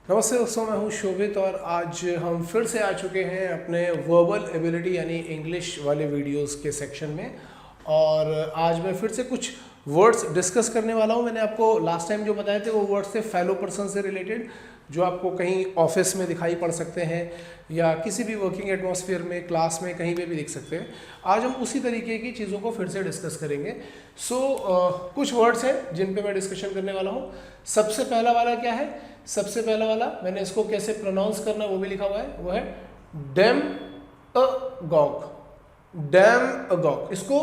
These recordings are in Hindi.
नमस्ते दोस्तों, मैं हूं शोभित और आज हम फिर से आ चुके हैं अपने वर्बल एबिलिटी यानी इंग्लिश वाले वीडियोस के सेक्शन में। और आज मैं फिर से कुछ वर्ड्स डिस्कस करने वाला हूं। मैंने आपको लास्ट टाइम जो बताए थे वो वर्ड्स थे फेलो पर्सन से रिलेटेड, जो आपको कहीं ऑफिस में दिखाई पड़ सकते हैं या किसी भी वर्किंग एटमॉस्फेयर में, क्लास में, कहीं पे भी दिख सकते हैं। आज हम उसी तरीके की चीज़ों को फिर से डिस्कस करेंगे। कुछ वर्ड्स हैं जिन पे मैं डिस्कशन करने वाला हूँ। सबसे पहला वाला क्या है? सबसे पहला वाला मैंने इसको कैसे प्रोनाउंस करना वो भी लिखा हुआ है, वो है डेमागॉग। डेमागॉग, इसको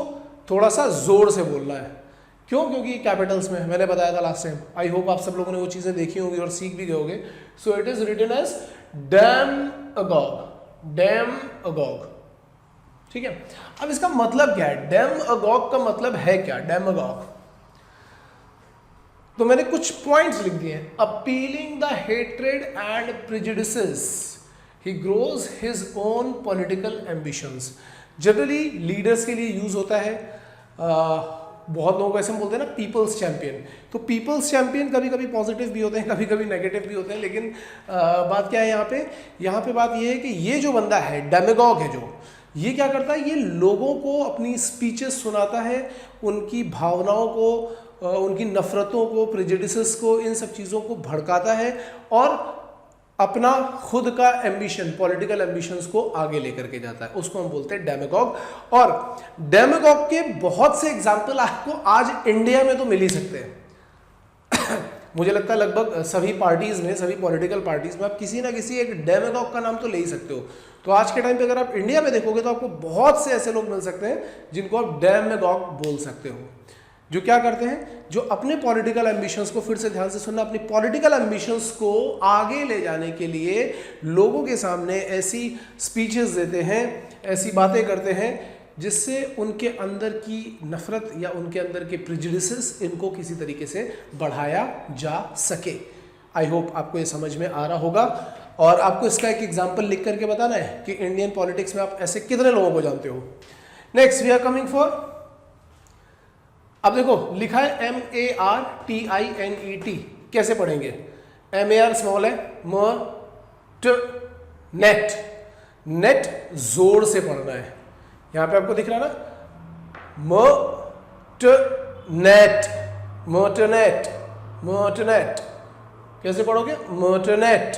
थोड़ा सा जोर से बोलना है। क्यों? क्योंकि कैपिटल्स में मैंने बताया था लास्ट टाइम। आई होप आप सब लोगों ने वो चीज़ें देखी होंगी और सीख भी गए होंगे। So it is written as demagogue. Demagogue, ठीक है। अब इसका मतलब क्या है? डेमागॉग का मतलब है क्या? डेमागॉग, तो मैंने कुछ पॉइंट्स लिख दिए हैं। Appealing the hatred and prejudices, he grows his own political ambitions. Generally leaders के लिए यूज होता है। बहुत लोग ऐसे बोलते हैं ना, पीपल्स चैंपियन। तो पीपल्स चैंपियन कभी कभी पॉजिटिव भी होते हैं, कभी कभी नेगेटिव भी होते हैं। लेकिन बात क्या है यहाँ पे बात ये है कि ये जो बंदा है, डेमागॉग है, जो ये क्या करता है, ये लोगों को अपनी स्पीचेस सुनाता है, उनकी भावनाओं को, उनकी नफरतों को, प्रेजुडिसेस को, इन सब चीज़ों को भड़काता है और अपना खुद का एम्बिशन, पॉलिटिकल एम्बिशंस को आगे लेकर के जाता है। उसको हम बोलते हैं डेमागॉग। और डेमागॉग के बहुत से एग्जाम्पल आपको आज इंडिया में तो मिल ही सकते हैं। मुझे लगता है लगभग सभी पार्टीज में, सभी पॉलिटिकल पार्टीज में आप किसी ना किसी एक डेमागॉग का नाम तो ले ही सकते हो। तो आज के टाइम पे अगर आप इंडिया में देखोगे तो आपको बहुत से ऐसे लोग मिल सकते हैं जिनको आप डेमागॉग बोल सकते हो, जो क्या करते हैं, जो अपने पॉलिटिकल एम्बिशंस को, फिर से ध्यान से सुनना, अपनी पॉलिटिकल एम्बिशंस को आगे ले जाने के लिए लोगों के सामने ऐसी स्पीचेस देते हैं, ऐसी बातें करते हैं जिससे उनके अंदर की नफरत या उनके अंदर के प्रेजुडिसेस, इनको किसी तरीके से बढ़ाया जा सके। आई होप आपको ये समझ में आ रहा होगा। और आपको इसका एक एग्जाम्पल लिख करके बताना है कि इंडियन पॉलिटिक्स में आप ऐसे कितने लोगों को जानते हो। Next we are coming for, अब देखो लिखा है MARTINET, कैसे पढ़ेंगे? MAR स्मॉल है, नेट, नेट जोर से पढ़ना है। यहां पे आपको दिख रहा है ना, नेट, मोटनेट, मोटनेट। कैसे पढ़ोगे? मोटनेट,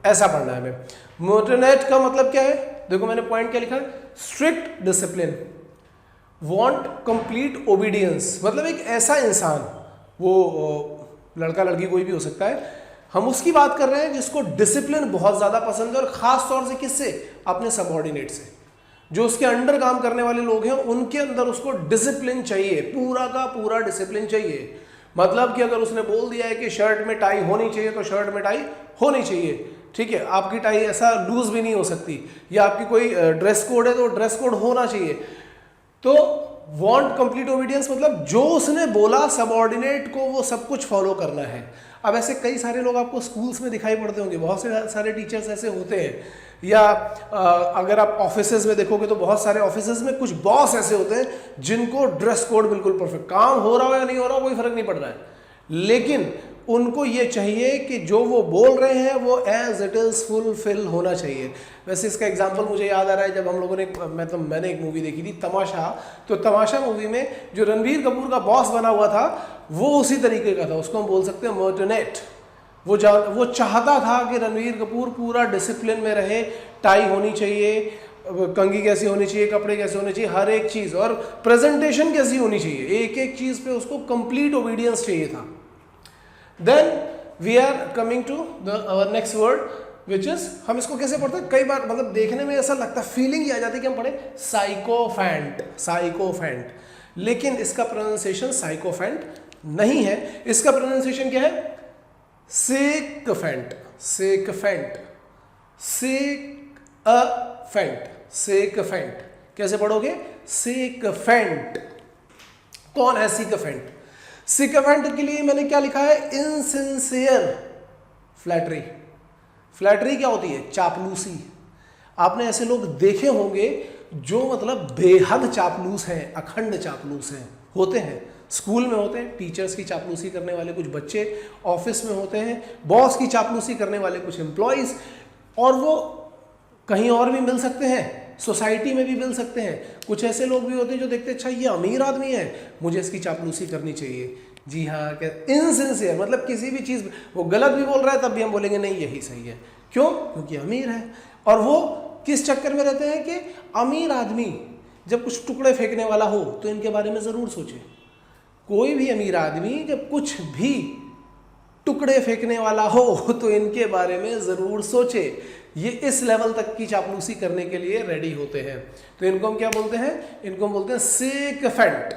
ऐसा पढ़ना है हमें। मोटनेट का मतलब क्या है? देखो मैंने पॉइंट क्या लिखा है, strict discipline, want complete obedience. मतलब एक ऐसा इंसान, वो लड़का लड़की कोई भी हो सकता है, हम उसकी बात कर रहे हैं जिसको डिसिप्लिन बहुत ज़्यादा पसंद है। और ख़ास तौर से किससे? अपने सबऑर्डिनेट से, जो उसके अंडर काम करने वाले लोग हैं, उनके अंदर उसको डिसिप्लिन चाहिए, पूरा का पूरा डिसिप्लिन चाहिए। मतलब कि अगर उसने बोल दिया है कि शर्ट में टाई होनी चाहिए तो शर्ट में टाई होनी चाहिए, ठीक है। आपकी टाई ऐसा लूज भी नहीं हो सकती, या आपकी कोई ड्रेस कोड है तो ड्रेस कोड होना चाहिए। तो वांट कंप्लीट ओबीडियंस मतलब जो उसने बोला सबऑर्डिनेट को वो सब कुछ फॉलो करना है। अब ऐसे कई सारे लोग आपको स्कूल्स में दिखाई पड़ते होंगे, बहुत से सारे टीचर्स ऐसे होते हैं। या अगर आप ऑफिसेज में देखोगे तो बहुत सारे ऑफिसेज में कुछ बॉस ऐसे होते हैं जिनको ड्रेस कोड बिल्कुल परफेक्ट, काम हो रहा हो या नहीं हो रहा हो कोई फर्क नहीं पड़ रहा है, लेकिन उनको ये चाहिए कि जो वो बोल रहे हैं वो एज इट इज फुलफिल होना चाहिए। वैसे इसका एग्जांपल मुझे याद आ रहा है, जब हम लोगों ने, मैंने एक मूवी देखी थी तमाशा। तो तमाशा मूवी में जो रणबीर कपूर का बॉस बना हुआ था वो उसी तरीके का था। उसको हम बोल सकते हैं मोटनेट। वो चाहता था कि रणबीर कपूर पूरा डिसिप्लिन में रहे, टाई होनी चाहिए, कंघी कैसी होनी चाहिए, कपड़े कैसे होने चाहिए, हर एक चीज़, और प्रेजेंटेशन कैसी होनी चाहिए, एक एक चीज़ पे उसको कंप्लीट ओबीडियंस चाहिए था। Then we are coming to our next word, which is, हम इसको कैसे पढ़ते हैं? कई बार मतलब देखने में ऐसा लगता है, फीलिंग आ जाती है कि हम पढ़े साइकोफेंट, साइकोफेंट, लेकिन इसका प्रोनाउंसिएशन साइकोफेंट नहीं है। इसका प्रोनाउंसिएशन क्या है? सेकफेंट, सेकफेंट, सेकफेंट, सेकफेंट। कैसे पढ़ोगे? सेकफेंट। कौन है सिकफेंट? सिकफेंट के लिए मैंने क्या लिखा है? Insincere flattery. फ्लैटरी क्या होती है? चापलूसी। आपने ऐसे लोग देखे होंगे जो मतलब बेहद चापलूस हैं, अखंड चापलूस हैं, होते हैं, स्कूल में होते हैं टीचर्स की चापलूसी करने वाले कुछ बच्चे, ऑफिस में होते हैं बॉस की चापलूसी करने वाले कुछ एम्प्लॉयज़, और वो कहीं और भी मिल सकते हैं, सोसाइटी में भी मिल सकते हैं। कुछ ऐसे लोग भी होते हैं जो देखते हैं अच्छा ये अमीर आदमी है, मुझे इसकी चापलूसी करनी चाहिए। जी हाँ, क्या इनसिंसियर, मतलब किसी भी चीज़ वो गलत भी बोल रहा है तब भी हम बोलेंगे नहीं यही सही है। क्यों? क्योंकि अमीर है। और वो किस चक्कर में रहते हैं कि अमीर आदमी जब कुछ टुकड़े फेंकने वाला हो तो इनके बारे में ज़रूर सोचे। कोई भी अमीर आदमी जब कुछ भी टुकड़े फेंकने वाला हो तो इनके बारे में ज़रूर सोचे। ये इस लेवल तक की चापलूसी करने के लिए रेडी होते हैं। तो इनको हम क्या बोलते हैं? इनको हम बोलते हैं सिकफेंट,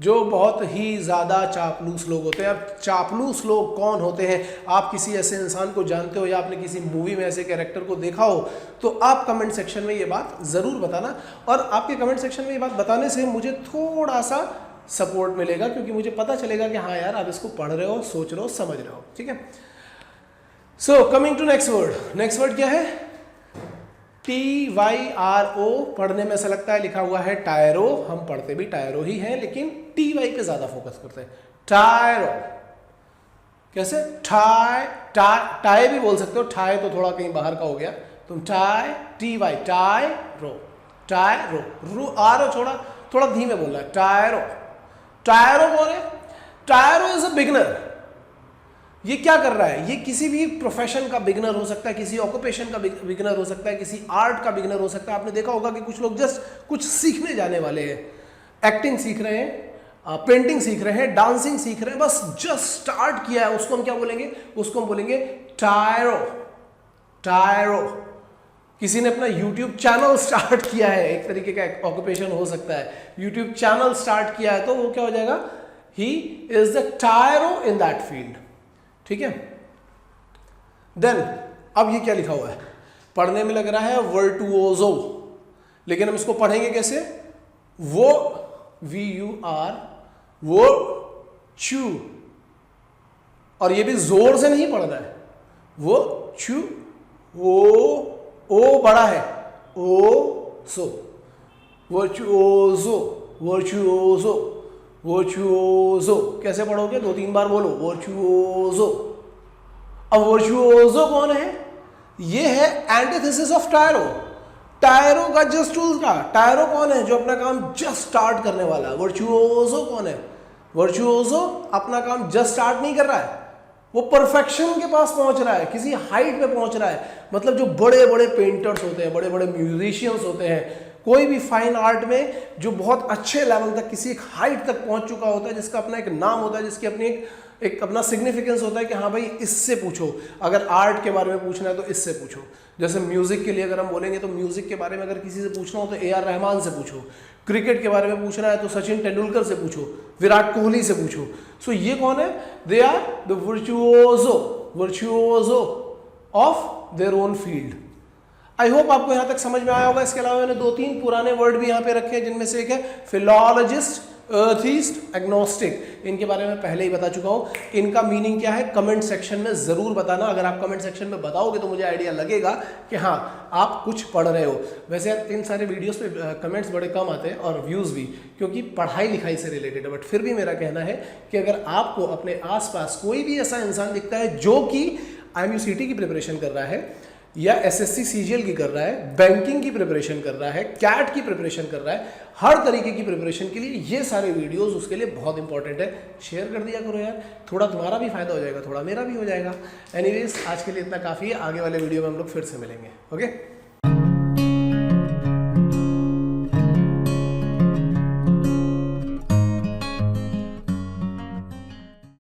जो बहुत ही ज़्यादा चापलूस लोग होते हैं। अब चापलूस लोग कौन होते हैं? आप किसी ऐसे इंसान को जानते हो या आपने किसी मूवी में ऐसे कैरेक्टर को देखा हो तो आप कमेंट सेक्शन में ये बात ज़रूर बताना। और आपके कमेंट सेक्शन में ये बात बताने से मुझे थोड़ा सा सपोर्ट मिलेगा, क्योंकि मुझे पता चलेगा कि हाँ यार आप इसको पढ़ रहे हो, सोच रहे हो, समझ रहे हो। ठीक है, so coming to next word. Next word क्या है? TYRO। पढ़ने में ऐसा लगता है लिखा हुआ है टायरो, हम पढ़ते भी टायरो ही हैं लेकिन TY पे ज्यादा फोकस करते हैं। टायरो कैसे? टाई भी बोल सकते हो, टाई तो थोड़ा कहीं बाहर का हो गया, तुम टाई TY टायरो, टायरो रू आरो थोड़ा धीमे बोलना है। टायरो, टायरो कौन है? टायरो इज अ बिगनर। ये क्या कर रहा है? ये किसी भी प्रोफेशन का बिगनर हो सकता है, किसी ऑक्यूपेशन का बिगनर हो सकता है, किसी आर्ट का बिगनर हो सकता है। आपने देखा होगा कि कुछ लोग जस्ट कुछ सीखने जाने वाले हैं, एक्टिंग सीख रहे हैं, पेंटिंग सीख रहे हैं, डांसिंग सीख रहे हैं, बस जस्ट स्टार्ट किया है, उसको हम क्या बोलेंगे? उसको हम बोलेंगे टायरो। टायरो। किसी ने अपना YouTube चैनल स्टार्ट किया है, एक तरीके का ऑक्यूपेशन हो सकता है, YouTube चैनल स्टार्ट किया है, तो वो क्या हो जाएगा? He is the टायरो in that field. ठीक है, देन अब ये क्या लिखा हुआ है? पढ़ने में लग रहा है वर्टुओजो, लेकिन हम इसको पढ़ेंगे कैसे? वो VUR वो चू, और ये भी जोर से नहीं पढ़ना है। वो चू, ओ बड़ा है, ओ सो, वर्चुओजो, वर्चुओजो, वर्चुओजो। कैसे पढ़ोगे? 2-3 बार बोलो वर्चुओजो। अब वर्चुओजो कौन है? ये है एंटीथेसिस ऑफ टायरो। टायरो का जस्ट उल्टा। टायरो कौन है? जो अपना काम जस्ट स्टार्ट करने वाला है। वर्चुओजो कौन है? वर्चुओजो अपना काम जस्ट स्टार्ट नहीं कर रहा है, वो परफेक्शन के पास पहुंच रहा है, किसी हाइट पे पहुंच रहा है। मतलब जो बड़े बड़े पेंटर्स होते हैं, बड़े बड़े म्यूजिशियंस होते हैं, कोई भी फाइन आर्ट में जो बहुत अच्छे लेवल तक किसी एक हाइट तक पहुंच चुका होता है, जिसका अपना एक नाम होता है, जिसकी अपनी एक अपना सिग्निफिकेंस होता है कि हाँ भाई इससे पूछो, अगर आर्ट के बारे में पूछना है तो इससे पूछो। जैसे म्यूजिक के लिए अगर हम बोलेंगे तो म्यूजिक के बारे में अगर किसी से पूछना हो तो AR रहमान से पूछो, क्रिकेट के बारे में पूछना है तो सचिन तेंदुलकर से पूछो, विराट कोहली से पूछो। सो ये कौन है? They are the virtuoso of their own field. I hope आपको यहां तक समझ में आया होगा। इसके अलावा मैंने 2-3 पुराने वर्ड भी यहां पे रखे हैं, जिनमें से एक है फिलॉलॉजिस्ट, एथिस्ट, एग्नोस्टिक। इनके बारे में पहले ही बता चुका हूं। इनका मीनिंग क्या है कमेंट सेक्शन में जरूर बताना। अगर आप कमेंट सेक्शन में बताओगे तो मुझे आइडिया लगेगा कि हाँ आप कुछ पढ़ रहे हो। वैसे यार इन सारे वीडियोस पे कमेंट्स बड़े कम आते हैं और व्यूज़ भी, क्योंकि पढ़ाई लिखाई से रिलेटेड है। बट फिर भी मेरा कहना है कि अगर आपको अपने आसपास कोई भी ऐसा इंसान दिखता है जो कि IMUCT की प्रिपरेशन कर रहा है, या SSC CGL की कर रहा है, बैंकिंग की प्रिपरेशन कर रहा है, कैट की प्रिपरेशन कर रहा है, हर तरीके की प्रिपरेशन के लिए ये सारे वीडियोस उसके लिए बहुत इंपॉर्टेंट है। शेयर कर दिया करो यार, थोड़ा तुम्हारा भी फायदा हो जाएगा, थोड़ा मेरा भी हो जाएगा। एनीवेज आज के लिए इतना काफ़ी है, आगे वाले वीडियो में हम लोग फिर से मिलेंगे। ओके।